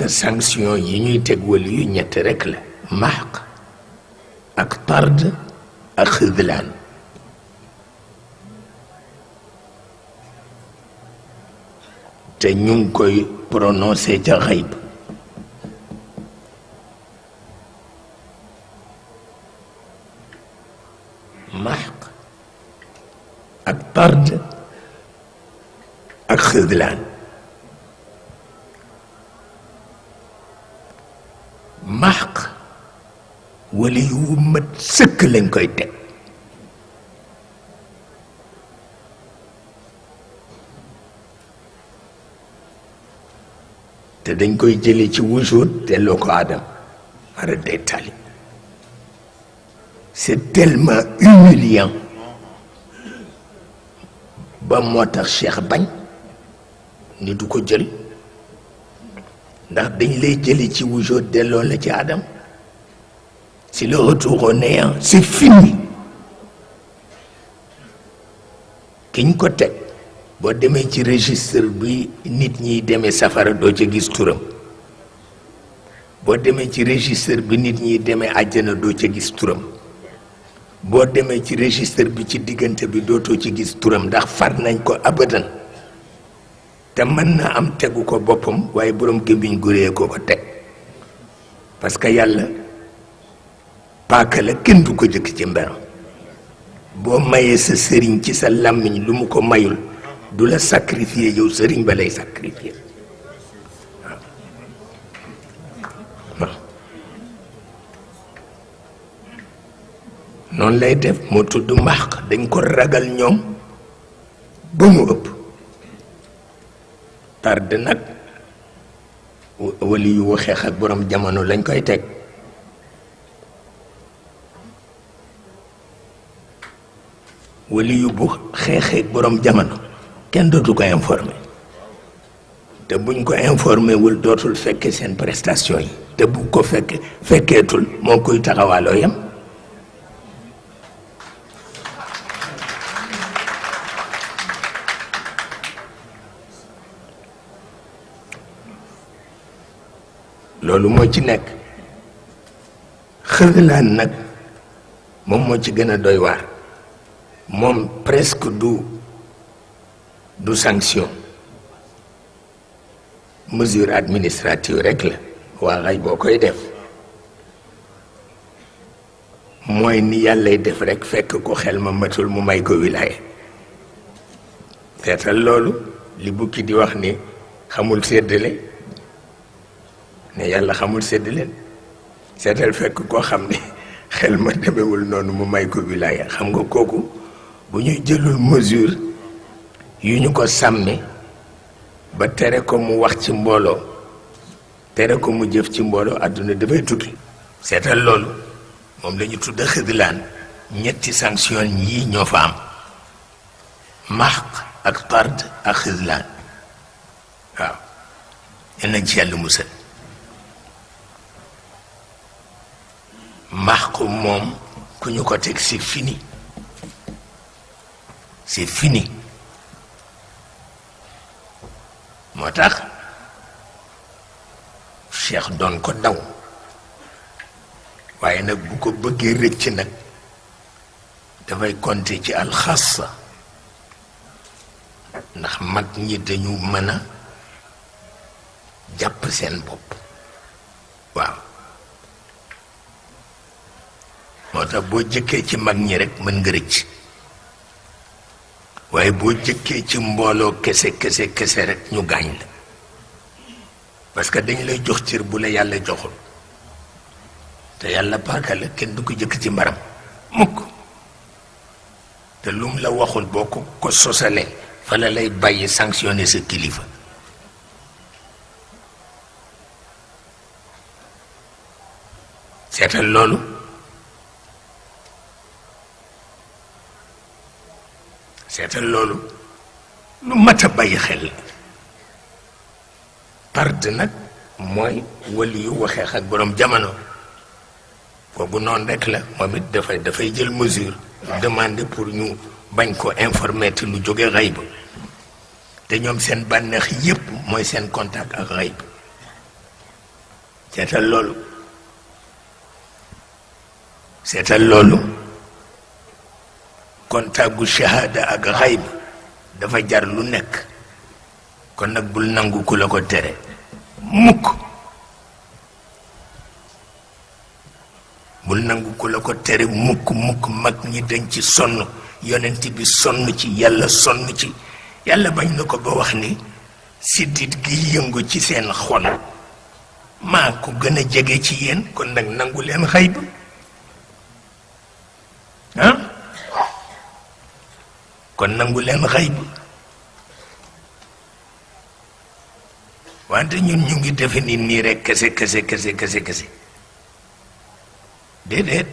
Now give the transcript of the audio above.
que sanction yi ñuy teg wali yu ñett rekk la mahq ak tard ak xidlaan te ñu ngi koy prononcé ca xayb mahq ak tard ak xidlaan mahq wala yu mat sëkk lañ koy teg te dañ koy jële ci wujud delloo ko adam mara day tali c'est tellement humiliant ba moo tax Cheikh bañ ni du ko jël ndax dañ lay jële ci wujud delloo la ci adam c'est le retour au néant c'est fini kiñ ko teg boo demee ci registre bi nit ñiy demee safara doo ca gis turam boo demee ci registre bi nit ñiy demee àjjana doo ca gis turam boo demee ci registre bi ci diggante bi dootoo ci gis turam ndax far nañ ko abadan te mën na am tegu ko boppam waaye boroom gémmiñ gu réy ko ko teg parce que yàlla paaka la kenn du ko jëkk ci mberam boo mayee sa sëriñ ci sa làmmiñ lu mu ko mayul du la sacrifier yow sëriñ ba lay sacrifier waaw noonu lay def moo tudd mbaax dañ ko ragal ñoom ba mu ëpp tarde nag wali yu waxeex ak borom jamono lañ koy teg wali yu bu xeexee ak borom jamono kenn dootu ko informé te buñ ko informé wul dootul fekke seen prestation yi te bu ko fekkeetul moo koy taxawaaloo yam loolu moo ci nekk xëlaan nag moom moo ci gën a doy waar moom presque du sanction mesure administrative rek la waa xay boo koy def mooy ni yàllay def rek fekk ko xel ma matul mu may ko wilaaye seetal loolu li bukki di wax ni xamul séddale ne yàlla xamul séddale seetal fekk koo xam ne xel ma demewul noonu mu may ko wilaaye xam nga kooku bu ñuy jëlul mesure yu ñu ko sàmme ba tere ko mu wax ci mbooloo tere ko mu jëf ci mbooloo àdduna dafay tukki seetal loolu moom la ñu tudd xidlaan ñetti sanction yii ñoo fa am mahq ak tard ak xidlaan waaw yal nañ ci yàlla musal mahq moom ku ñu ko teg c'est fini c'est fini moo tax Cheikh doon ko daw waaye nag bu ko bëggee rëcc nag dafay compter ci alxassa ndax mag ñi dañu mën a jàpp seen bopp waaw moo tax boo jëkkee ci mag ñi rek mën nga rëcc waaye boo jëkkee ci mbooloo kese rek ñu gaañ la parce que dañ lay jox cër bu la yàlla joxul te yàlla paaka la kenn du ko jëkk ci mbaram mukk te lum la waxul boo ko sosalee fa la lay bàyyi sanctionner sa kilifa seetal loolu seetal loolu lu mat a bàyyi xel la tarde nag mooy wali yu waxeex ak borom jamono kooku noonu rek la moom it dafay jël mesure demander pour ñu bañ ko informer te lu jóge xayb te ñoom seen bànneex yépp mooy seen contact ak xayb seetal loolu kon tàggu shahada ak xayb dafa jar lu nekk kon nag bul nangu ku la ko tere mukk bul nangu ku la ko tere mukk mag ñi dañ ci sonn yonent bi sonn ci yàlla sonn ci yàlla bañ na ko ba wax ni siddit gi yëngu ci seen xol maa ko gën a jege ci yéen kon nag nangu leen xayb kon nangu leen xayb wante ñun ñu ngi defe ni nii rek kese déedéet